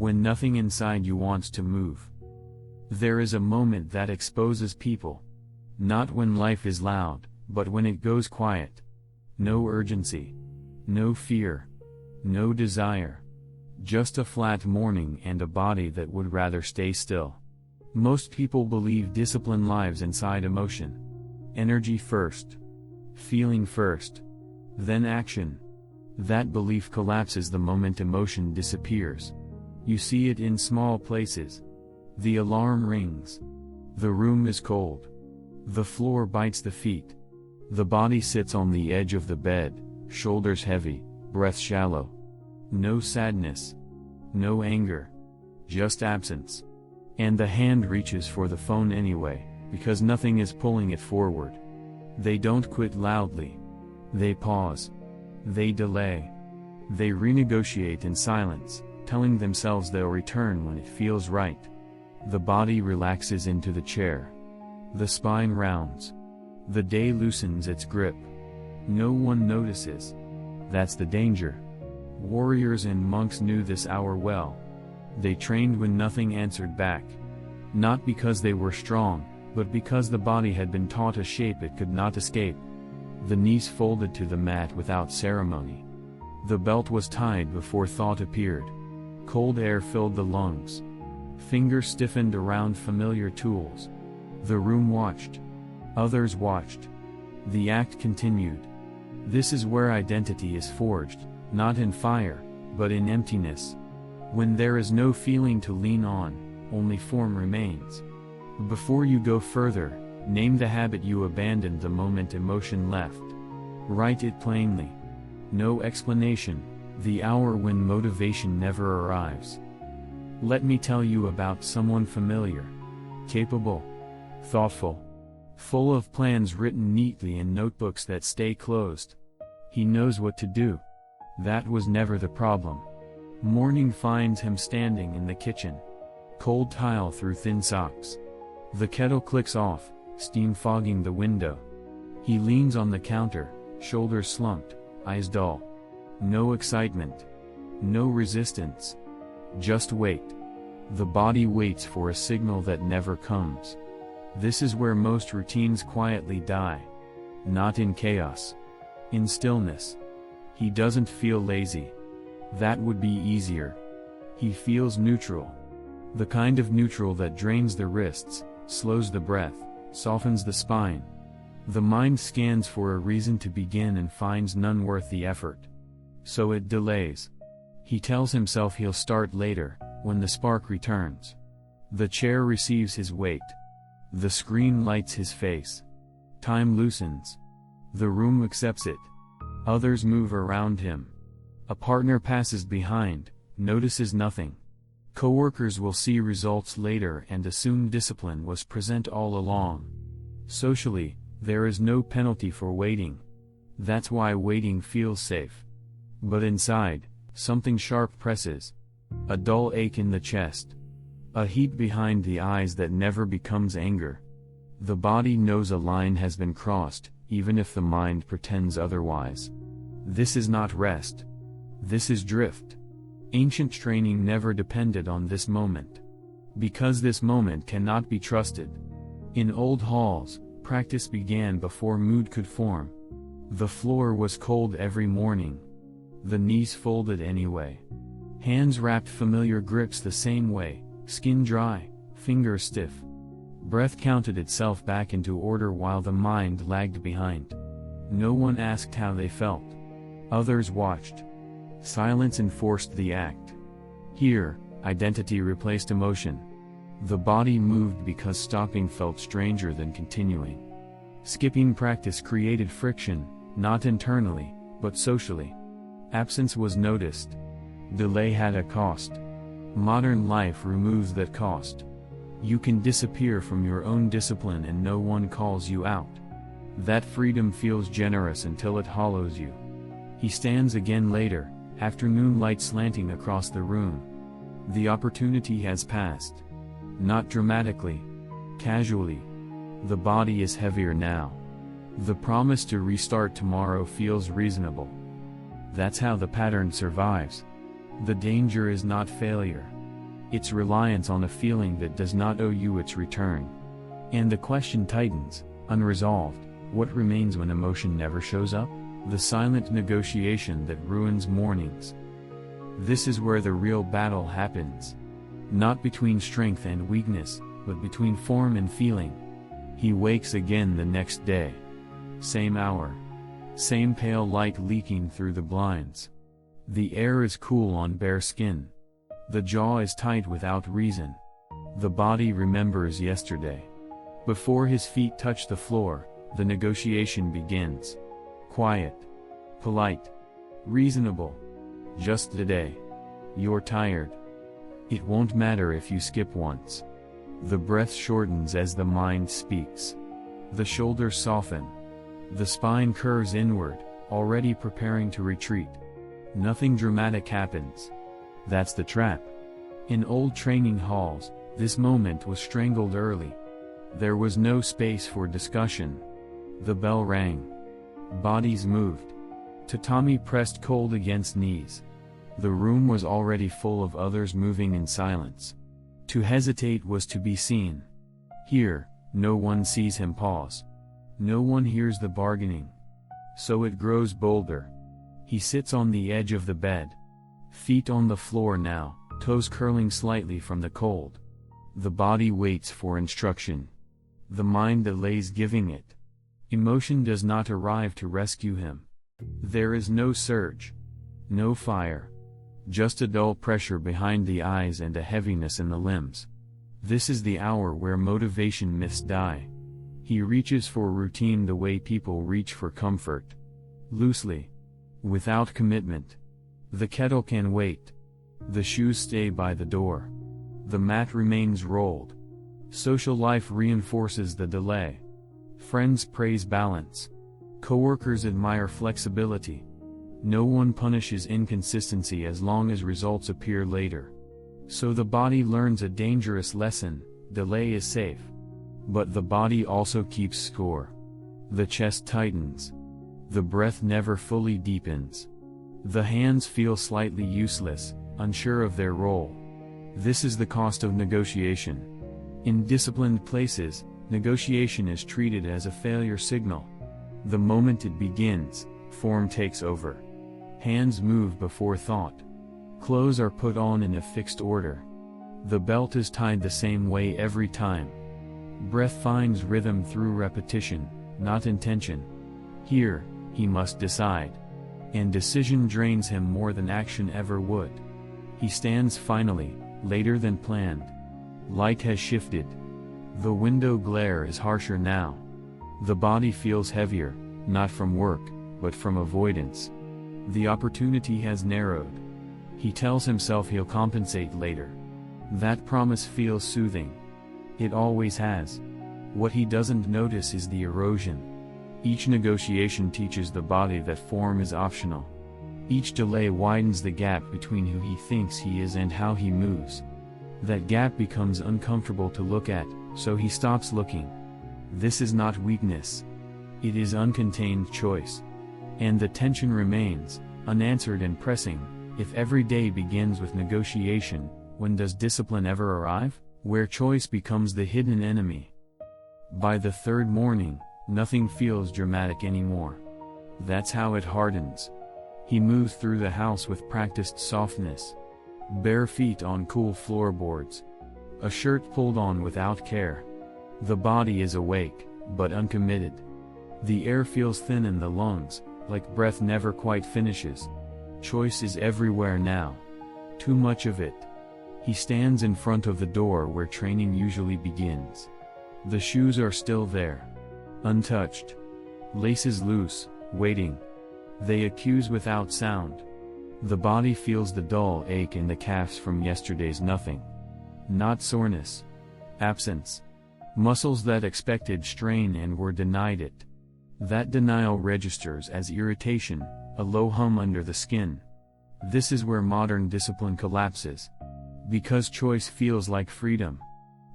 when nothing inside you wants to move. There is a moment that exposes people. Not when life is loud, but when it goes quiet. No urgency. No fear. No desire. Just a flat morning and a body that would rather stay still. Most people believe discipline lives inside emotion. Energy first. Feeling first. Then action. That belief collapses the moment emotion disappears. You see it in small places. The alarm rings. The room is cold. The floor bites the feet. The body sits on the edge of the bed, shoulders heavy, breath shallow. No sadness. No anger. Just absence. And the hand reaches for the phone anyway, because nothing is pulling it forward. They don't quit loudly. They pause. They delay. They renegotiate in silence, telling themselves they'll return when it feels right. The body relaxes into the chair. The spine rounds. The day loosens its grip. No one notices. That's the danger. Warriors and monks knew this hour well. They trained when nothing answered back. Not because they were strong, but because the body had been taught a shape it could not escape. The knees folded to the mat without ceremony. The belt was tied before thought appeared. Cold air filled the lungs. Fingers stiffened around familiar tools. The room watched. Others watched. The act continued. This is where identity is forged, not in fire, but in emptiness. When there is no feeling to lean on, only form remains. Before you go further, name the habit you abandoned the moment emotion left. Write it plainly. No explanation, the hour when motivation never arrives. Let me tell you about someone familiar. Capable. Thoughtful. Full of plans written neatly in notebooks that stay closed. He knows what to do. That was never the problem. Morning finds him standing in the kitchen. Cold tile through thin socks. The kettle clicks off, steam fogging the window. He leans on the counter, shoulders slumped, eyes dull. No excitement. No resistance. Just wait. The body waits for a signal that never comes. This is where most routines quietly die. Not in chaos. In stillness. He doesn't feel lazy. That would be easier. He feels neutral. The kind of neutral that drains the wrists, slows the breath, softens the spine. The mind scans for a reason to begin and finds none worth the effort. So it delays. He tells himself he'll start later, when the spark returns. The chair receives his weight. The screen lights his face. Time loosens. The room accepts it. Others move around him. A partner passes behind, notices nothing. Coworkers will see results later and assume discipline was present all along. Socially, there is no penalty for waiting. That's why waiting feels safe. But inside, something sharp presses. A dull ache in the chest. A heat behind the eyes that never becomes anger. The body knows a line has been crossed, even if the mind pretends otherwise. This is not rest. This is drift. Ancient training never depended on this moment. Because this moment cannot be trusted. In old halls, practice began before mood could form. The floor was cold every morning. The knees folded anyway. Hands wrapped familiar grips the same way, skin dry, fingers stiff. Breath counted itself back into order while the mind lagged behind. No one asked how they felt. Others watched. Silence enforced the act. Here, identity replaced emotion. The body moved because stopping felt stranger than continuing. Skipping practice created friction, not internally, but socially. Absence was noticed. Delay had a cost. Modern life removes that cost. You can disappear from your own discipline and no one calls you out. That freedom feels generous until it hollows you. He stands again later, afternoon light slanting across the room. The opportunity has passed. Not dramatically. Casually. The body is heavier now. The promise to restart tomorrow feels reasonable. That's how the pattern survives. The danger is not failure. its reliance on a feeling that does not owe you its return. And the question tightens, unresolved: what remains when emotion never shows up? The silent negotiation that ruins mornings. This is where the real battle happens. Not between strength and weakness, but between form and feeling. He wakes again the next day. Same hour. Same pale light leaking through the blinds. The air is cool on bare skin. The jaw is tight without reason. The body remembers yesterday. Before his feet touch the floor, the negotiation begins. Quiet. Polite. Reasonable. Just today. You're tired. It won't matter if you skip once. The breath shortens as the mind speaks. The shoulders soften. The spine curves inward, already preparing to retreat. Nothing dramatic happens. That's the trap. In old training halls, this moment was strangled early. There was no space for discussion. The bell rang. Bodies moved. Tatami pressed cold against knees. The room was already full of others moving in silence. To hesitate was to be seen. Here, no one sees him pause. No one hears the bargaining. So it grows bolder. He sits on the edge of the bed. Feet on the floor now, toes curling slightly from the cold. The body waits for instruction. The mind delays giving it. Emotion does not arrive to rescue him. There is no surge. No fire. Just a dull pressure behind the eyes and a heaviness in the limbs. This is the hour where motivation myths die. He reaches for routine the way people reach for comfort. Loosely. Without commitment. The kettle can wait. The shoes stay by the door. The mat remains rolled. Social life reinforces the delay. Friends praise balance. Coworkers admire flexibility. No one punishes inconsistency as long as results appear later. So the body learns a dangerous lesson: delay is safe. But the body also keeps score. The chest tightens. The breath never fully deepens. The hands feel slightly useless, unsure of their role. This is the cost of negotiation. In disciplined places, negotiation is treated as a failure signal. The moment it begins, form takes over. Hands move before thought. Clothes are put on in a fixed order. The belt is tied the same way every time. Breath finds rhythm through repetition, not intention. Here, he must decide. And decision drains him more than action ever would. He stands finally, later than planned. Light has shifted. The window glare is harsher now. The body feels heavier, not from work, but from avoidance. The opportunity has narrowed. He tells himself he'll compensate later. That promise feels soothing. It always has. What he doesn't notice is the erosion. Each negotiation teaches the body that form is optional. Each delay widens the gap between who he thinks he is and how he moves. That gap becomes uncomfortable to look at, so he stops looking. This is not weakness. It is uncontained choice. And the tension remains, unanswered and pressing. If every day begins with negotiation, when does discipline ever arrive? Where choice becomes the hidden enemy. By the third morning, nothing feels dramatic anymore. That's how it hardens. He moves through the house with practiced softness. Bare feet on cool floorboards. A shirt pulled on without care. The body is awake, but uncommitted. The air feels thin in the lungs, like breath never quite finishes. Choice is everywhere now. Too much of it. He stands in front of the door where training usually begins. The shoes are still there. Untouched. Laces loose, waiting. They accuse without sound. The body feels the dull ache in the calves from yesterday's nothing. Not soreness. Absence. Muscles that expected strain and were denied it. That denial registers as irritation, a low hum under the skin. This is where modern discipline collapses. Because choice feels like freedom.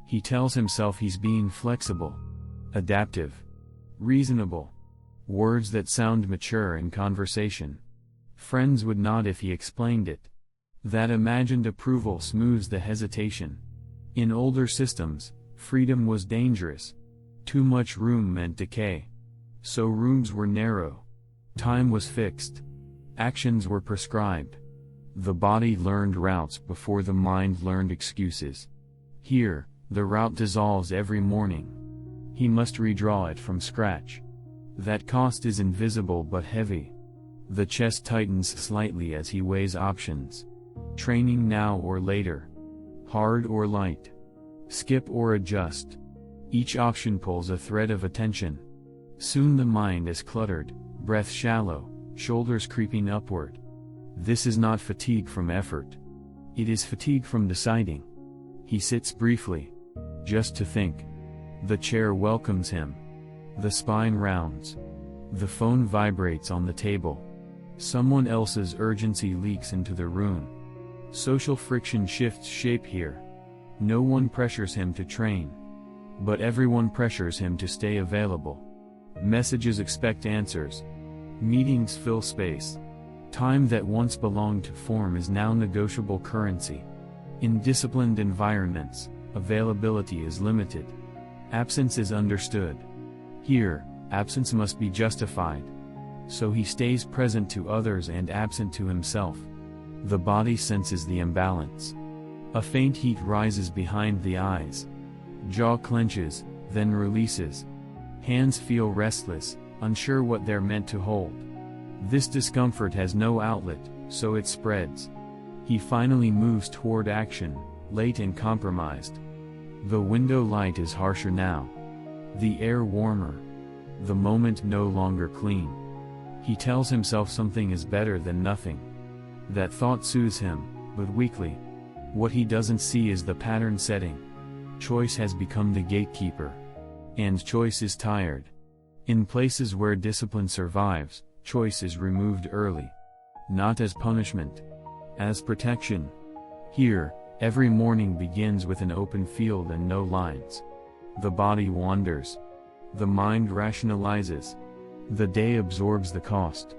He tells himself he's being flexible, adaptive, reasonable. Words that sound mature in conversation. Friends would nod if he explained it. That imagined approval smooths the hesitation. In older systems, freedom was dangerous. Too much room meant decay. So rooms were narrow. Time was fixed. Actions were prescribed. The body learned routes before the mind learned excuses. Here, the route dissolves every morning. He must redraw it from scratch. That cost is invisible but heavy. The chest tightens slightly as he weighs options. Training now or later. Hard or light. Skip or adjust. Each option pulls a thread of attention. Soon the mind is cluttered, breath shallow, shoulders creeping upward. This is not fatigue from effort. It is fatigue from deciding. He sits briefly. Just to think. The chair welcomes him. The spine rounds. The phone vibrates on the table. Someone else's urgency leaks into the room. Social friction shifts shape here. No one pressures him to train. But everyone pressures him to stay available. Messages expect answers. Meetings fill space. Time that once belonged to form is now negotiable currency. In disciplined environments, availability is limited. Absence is understood. Here, absence must be justified. So he stays present to others and absent to himself. The body senses the imbalance. A faint heat rises behind the eyes. Jaw clenches, then releases. Hands feel restless, unsure what they're meant to hold. This discomfort has no outlet, so it spreads. He finally moves toward action, late and compromised. The window light is harsher now. The air warmer. The moment no longer clean. He tells himself something is better than nothing. That thought soothes him, but weakly. What he doesn't see is the pattern setting. Choice has become the gatekeeper. And choice is tired. In places where discipline survives, choice is removed early. Not as punishment. As protection. Here, every morning begins with an open field and no lines. The body wanders. The mind rationalizes. The day absorbs the cost.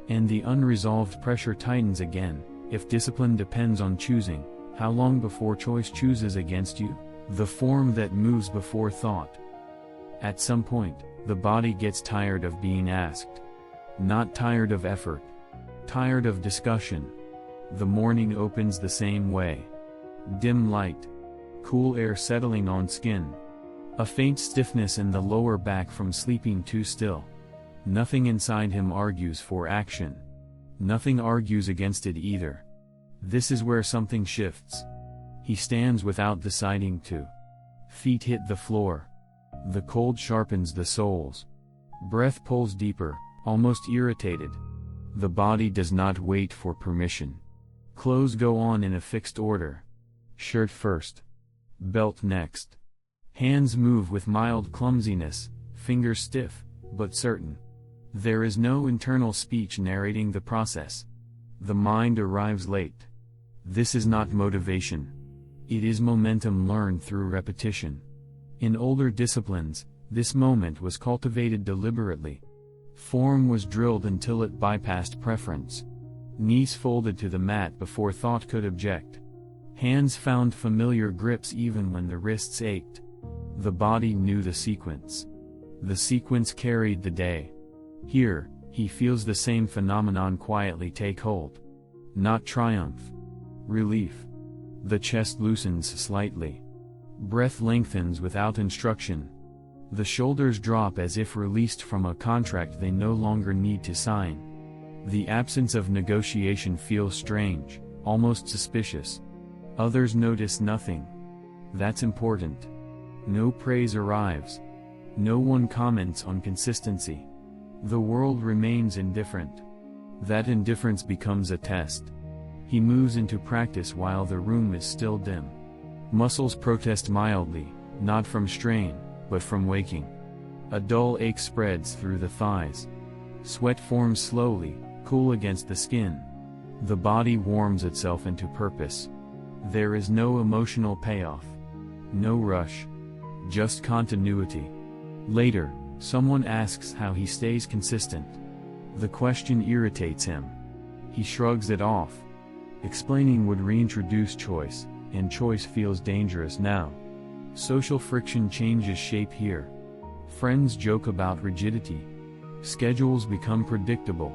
And the unresolved pressure tightens again. If discipline depends on choosing, how long before choice chooses against you? The form that moves before thought. At some point, the body gets tired of being asked. Not tired of effort. Tired of discussion. The morning opens the same way. Dim light. Cool air settling on skin. A faint stiffness in the lower back from sleeping too still. Nothing inside him argues for action. Nothing argues against it either. This is where something shifts. He stands without deciding to. Feet hit the floor. The cold sharpens the soles. Breath pulls deeper, almost irritated. The body does not wait for permission. Clothes go on in a fixed order. Shirt first. Belt next. Hands move with mild clumsiness, fingers stiff, but certain. There is no internal speech narrating the process. The mind arrives late. This is not motivation. It is momentum learned through repetition. In older disciplines, this moment was cultivated deliberately. Form was drilled until it bypassed preference. Knees folded to the mat before thought could object. Hands found familiar grips even when the wrists ached. The body knew the sequence. The sequence carried the day. Here, he feels the same phenomenon quietly take hold. Not triumph. Relief. The chest loosens slightly. Breath lengthens without instruction. The shoulders drop as if released from a contract they no longer need to sign. The absence of negotiation feels strange, almost suspicious. Others notice nothing. That's important. No praise arrives. No one comments on consistency. The world remains indifferent. That indifference becomes a test. He moves into practice while the room is still dim. Muscles protest mildly, not from strain, but from waking. A dull ache spreads through the thighs. Sweat forms slowly, cool against the skin. The body warms itself into purpose. There is no emotional payoff. No rush. Just continuity. Later, someone asks how he stays consistent. The question irritates him. He shrugs it off. Explaining would reintroduce choice, and choice feels dangerous now. Social friction changes shape here. Friends joke about rigidity. Schedules become predictable.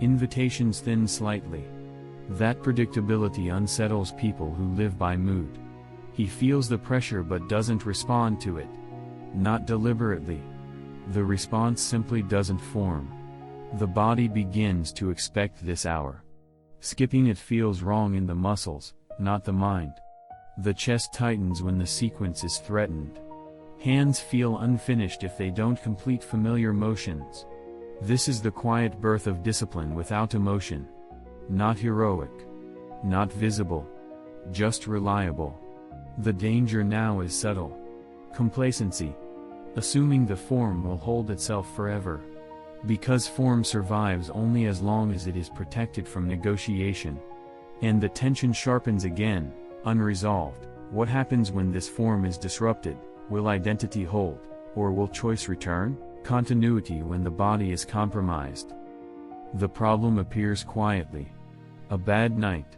Invitations thin slightly. That predictability unsettles people who live by mood. He feels the pressure but doesn't respond to it. Not deliberately. The response simply doesn't form. The body begins to expect this hour. Skipping it feels wrong in the muscles, not the mind. The chest tightens when the sequence is threatened. Hands feel unfinished if they don't complete familiar motions. This is the quiet birth of discipline without emotion. Not heroic. Not visible. Just reliable. The danger now is subtle. Complacency. Assuming the form will hold itself forever. Because form survives only as long as it is protected from negotiation. And the tension sharpens again, unresolved. What happens when this form is disrupted? Will identity hold, or will choice return? Continuity when the body is compromised. The problem appears quietly. A bad night.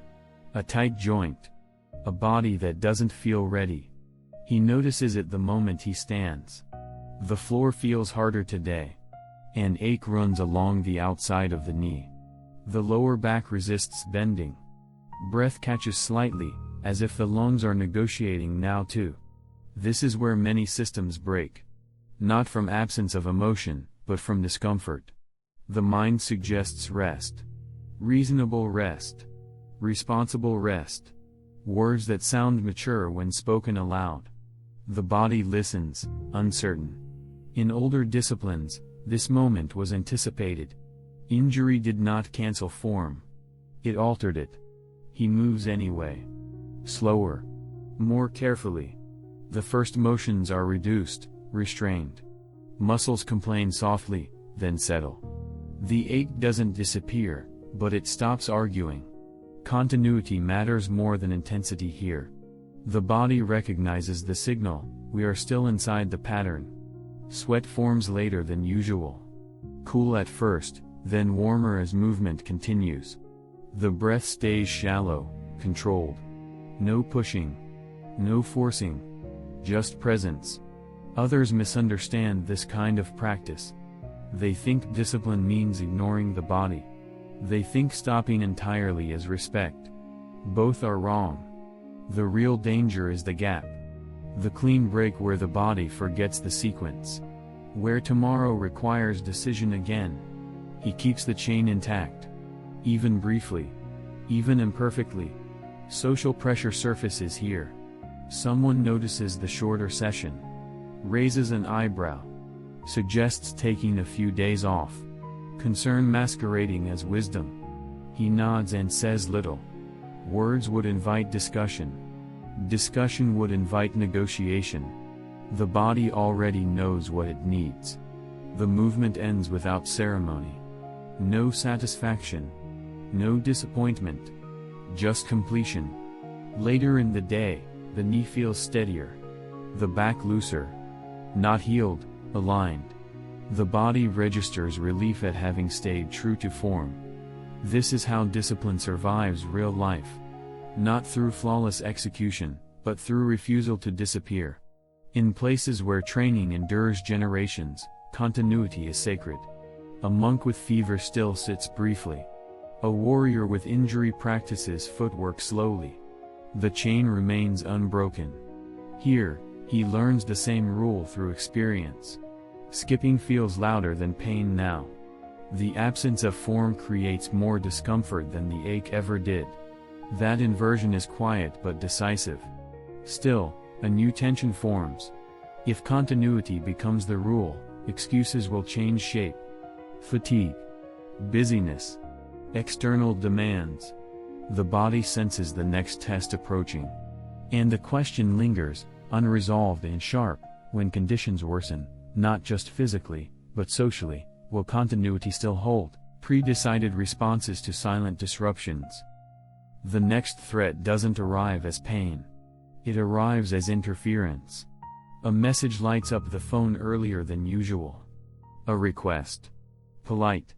A tight joint. A body that doesn't feel ready. He notices it the moment he stands. The floor feels harder today. An ache runs along the outside of the knee. The lower back resists bending. Breath catches slightly, as if the lungs are negotiating now too. This is where many systems break. Not from absence of emotion, but from discomfort. The mind suggests rest. Reasonable rest. Responsible rest. Words that sound mature when spoken aloud. The body listens, uncertain. In older disciplines, this moment was anticipated. Injury did not cancel form. It altered it. He moves anyway. Slower. More carefully. The first motions are reduced, restrained. Muscles complain softly, then settle. The ache doesn't disappear, but it stops arguing. Continuity matters more than intensity here. The body recognizes the signal, we are still inside the pattern. Sweat forms later than usual. Cool at first, then warmer as movement continues. The breath stays shallow, controlled. No pushing. No forcing. Just presence. Others misunderstand this kind of practice. They think discipline means ignoring the body. They think stopping entirely is respect. Both are wrong. The real danger is the gap. The clean break where the body forgets the sequence. Where tomorrow requires decision again. He keeps the chain intact. Even briefly. Even imperfectly. Social pressure surfaces here. Someone notices the shorter session. Raises an eyebrow. Suggests taking a few days off. Concern masquerading as wisdom. He nods and says little. Words would invite discussion. Discussion would invite negotiation. The body already knows what it needs. The movement ends without ceremony. No satisfaction. No disappointment. Just completion. Later in the day, the knee feels steadier. The back looser. Not healed, aligned. The body registers relief at having stayed true to form. This is how discipline survives real life. Not through flawless execution, but through refusal to disappear. In places where training endures generations, continuity is sacred. A monk with fever still sits briefly. A warrior with injury practices footwork slowly. The chain remains unbroken. Here, he learns the same rule through experience. Skipping feels louder than pain now. The absence of form creates more discomfort than the ache ever did. That inversion is quiet but decisive. Still, a new tension forms. If continuity becomes the rule, excuses will change shape. Fatigue. Busyness. External demands. The body senses the next test approaching. And the question lingers, unresolved and sharp, when conditions worsen, not just physically, but socially, will continuity still hold? Pre-decided responses to silent disruptions. The next threat doesn't arrive as pain. It arrives as interference. A message lights up the phone earlier than usual. A request. Polite.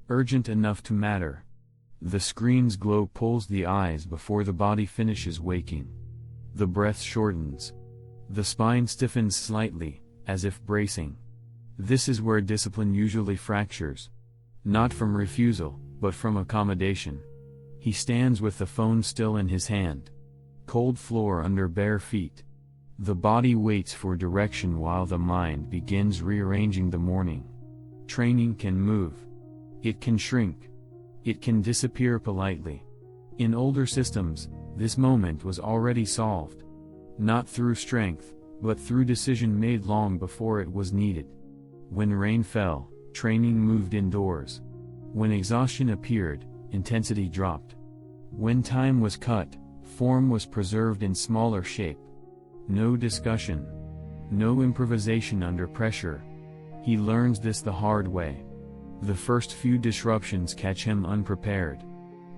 Urgent enough to matter. The screen's glow pulls the eyes before the body finishes waking. The breath shortens. The spine stiffens slightly, as if bracing. This is where discipline usually fractures. Not from refusal, but from accommodation. He stands with the phone still in his hand. Cold floor under bare feet. The body waits for direction while the mind begins rearranging the morning. Training can move. It can shrink. It can disappear politely. In older systems, this moment was already solved. Not through strength, but through decision made long before it was needed. When rain fell, training moved indoors. When exhaustion appeared, intensity dropped. When time was cut, form was preserved in smaller shape. No discussion. No improvisation under pressure. He learns this the hard way. The first few disruptions catch him unprepared.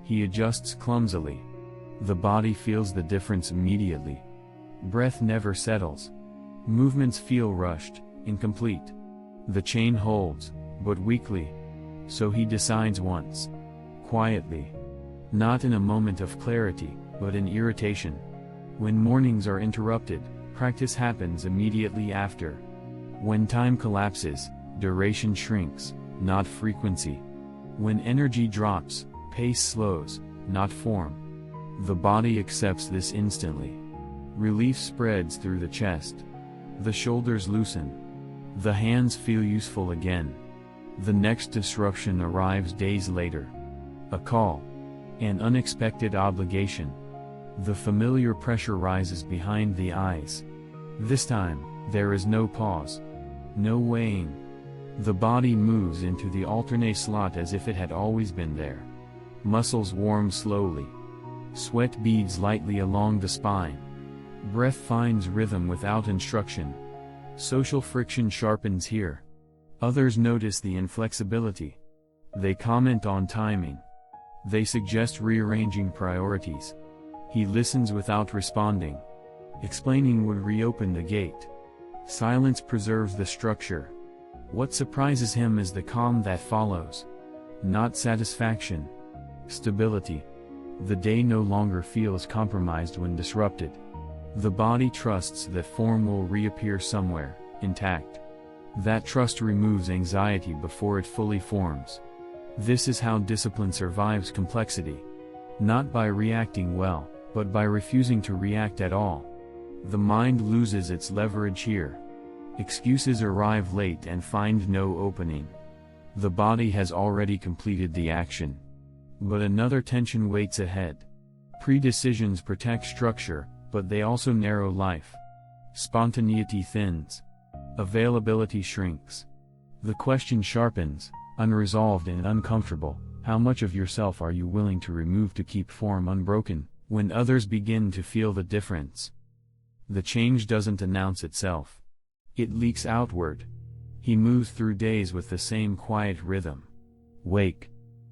He adjusts clumsily. The body feels the difference immediately. Breath never settles. Movements feel rushed, incomplete. The chain holds, but weakly. So he decides once. Quietly. Not in a moment of clarity, but in irritation. When mornings are interrupted, practice happens immediately after. When time collapses, duration shrinks, not frequency. When energy drops, pace slows, not form. The body accepts this instantly. Relief spreads through the chest. The shoulders loosen. The hands feel useful again. The next disruption arrives days later. A call. An unexpected obligation. The familiar pressure rises behind the eyes. This time, there is no pause. No weighing. The body moves into the alternate slot as if it had always been there. Muscles warm slowly. Sweat beads lightly along the spine. Breath finds rhythm without instruction. Social friction sharpens here. Others notice the inflexibility. They comment on timing. They suggest rearranging priorities. He listens without responding. Explaining would reopen the gate. Silence preserves the structure. What surprises him is the calm that follows. Not satisfaction. Stability. The day no longer feels compromised when disrupted. The body trusts that form will reappear somewhere, intact. That trust removes anxiety before it fully forms. This is how discipline survives complexity. Not by reacting well, but by refusing to react at all. The mind loses its leverage here. Excuses arrive late and find no opening. The body has already completed the action. But another tension waits ahead. Pre-decisions protect structure, but they also narrow life. Spontaneity thins. Availability shrinks. The question sharpens, unresolved and uncomfortable: how much of yourself are you willing to remove to keep form unbroken, when others begin to feel the difference? The change doesn't announce itself. It leaks outward. He moves through days with the same quiet rhythm. Wake.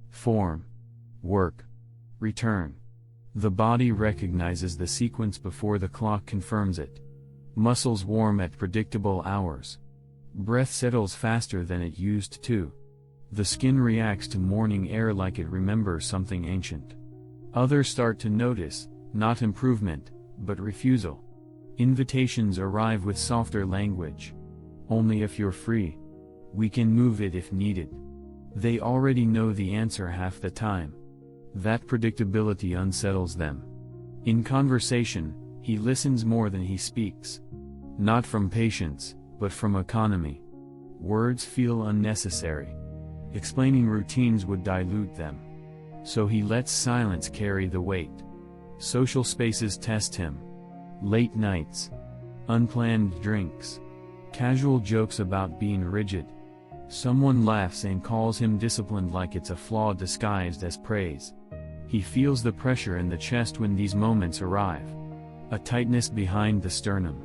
Form. Work. Return. The body recognizes the sequence before the clock confirms it. Muscles warm at predictable hours. Breath settles faster than it used to. The skin reacts to morning air like it remembers something ancient. Others start to notice, not improvement, but refusal. Invitations arrive with softer language. Only if you're free. We can move it if needed. They already know the answer half the time. That predictability unsettles them. In conversation, he listens more than he speaks. Not from patience, but from economy. Words feel unnecessary. Explaining routines would dilute them. So he lets silence carry the weight. Social spaces test him. Late nights. Unplanned drinks. Casual jokes about being rigid. Someone laughs and calls him disciplined like it's a flaw disguised as praise. He feels the pressure in the chest when these moments arrive. A tightness behind the sternum.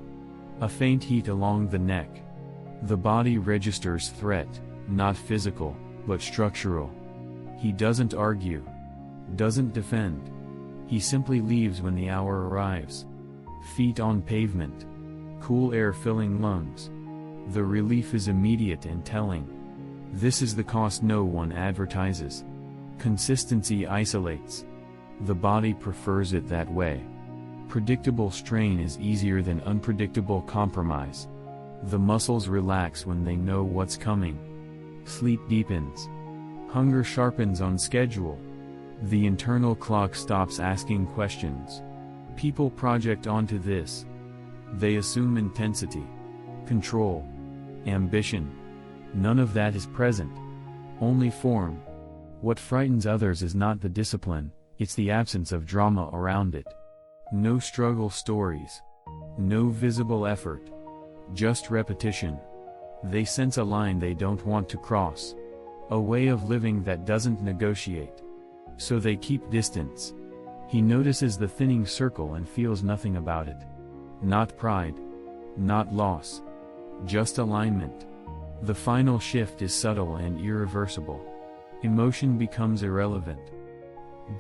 A faint heat along the neck. The body registers threat, not physical, but structural. He doesn't argue. Doesn't defend. He simply leaves when the hour arrives. Feet on pavement. Cool air filling lungs. The relief is immediate and telling. This is the cost no one advertises. Consistency isolates. The body prefers it that way. Predictable strain is easier than unpredictable compromise. The muscles relax when they know what's coming. Sleep deepens. Hunger sharpens on schedule. The internal clock stops asking questions. People project onto this. They assume intensity, control, ambition. None of that is present. Only form. What frightens others is not the discipline, it's the absence of drama around it. No struggle stories. No visible effort. Just repetition. They sense a line they don't want to cross. A way of living that doesn't negotiate. So they keep distance. He notices the thinning circle and feels nothing about it. Not pride. Not loss. Just alignment. The final shift is subtle and irreversible. Emotion becomes irrelevant.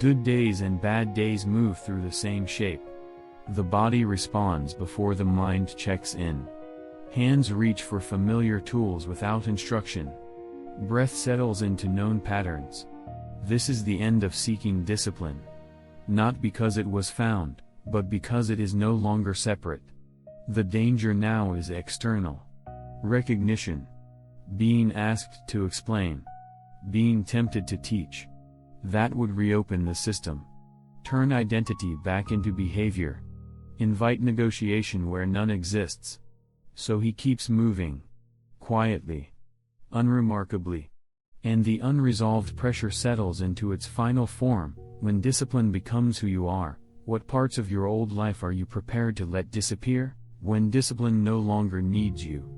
Good days and bad days move through the same shape. The body responds before the mind checks in. Hands reach for familiar tools without instruction. Breath settles into known patterns. This is the end of seeking discipline. Not because it was found, but because it is no longer separate. The danger now is external. Recognition. Being asked to explain. Being tempted to teach. That would reopen the system. Turn identity back into behavior. Invite negotiation where none exists. So he keeps moving. Quietly. Unremarkably. And the unresolved pressure settles into its final form. When discipline becomes who you are, what parts of your old life are you prepared to let disappear? When discipline no longer needs you.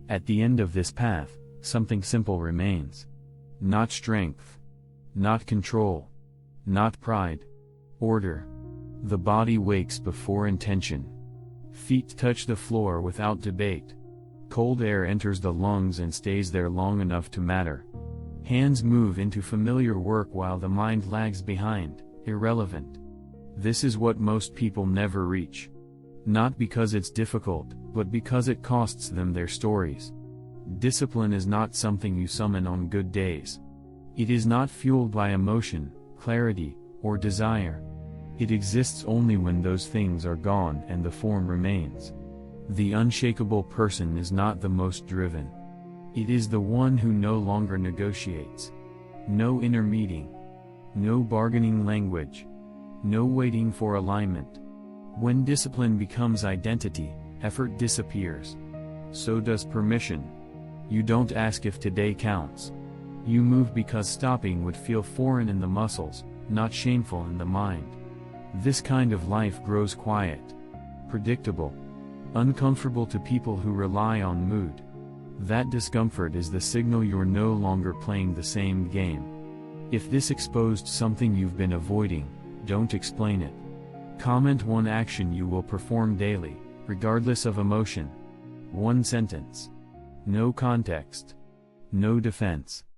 At the end of this path, something simple remains. Not strength. Not control. Not pride. Order. The body wakes before intention. Feet touch the floor without debate. Cold air enters the lungs and stays there long enough to matter. Hands move into familiar work while the mind lags behind, irrelevant. This is what most people never reach. Not because it's difficult, but because it costs them their stories. Discipline is not something you summon on good days. It is not fueled by emotion, clarity, or desire. It exists only when those things are gone and the form remains. The unshakable person is not the most driven. It is the one who no longer negotiates. No inner meeting. No bargaining language. No waiting for alignment. When discipline becomes identity, effort disappears. So does permission. You don't ask if today counts. You move because stopping would feel foreign in the muscles, not shameful in the mind. This kind of life grows quiet. Predictable. Uncomfortable to people who rely on mood. That discomfort is the signal you're no longer playing the same game. If this exposed something you've been avoiding, don't explain it. Comment one action you will perform daily, regardless of emotion. One sentence. No context. No defense.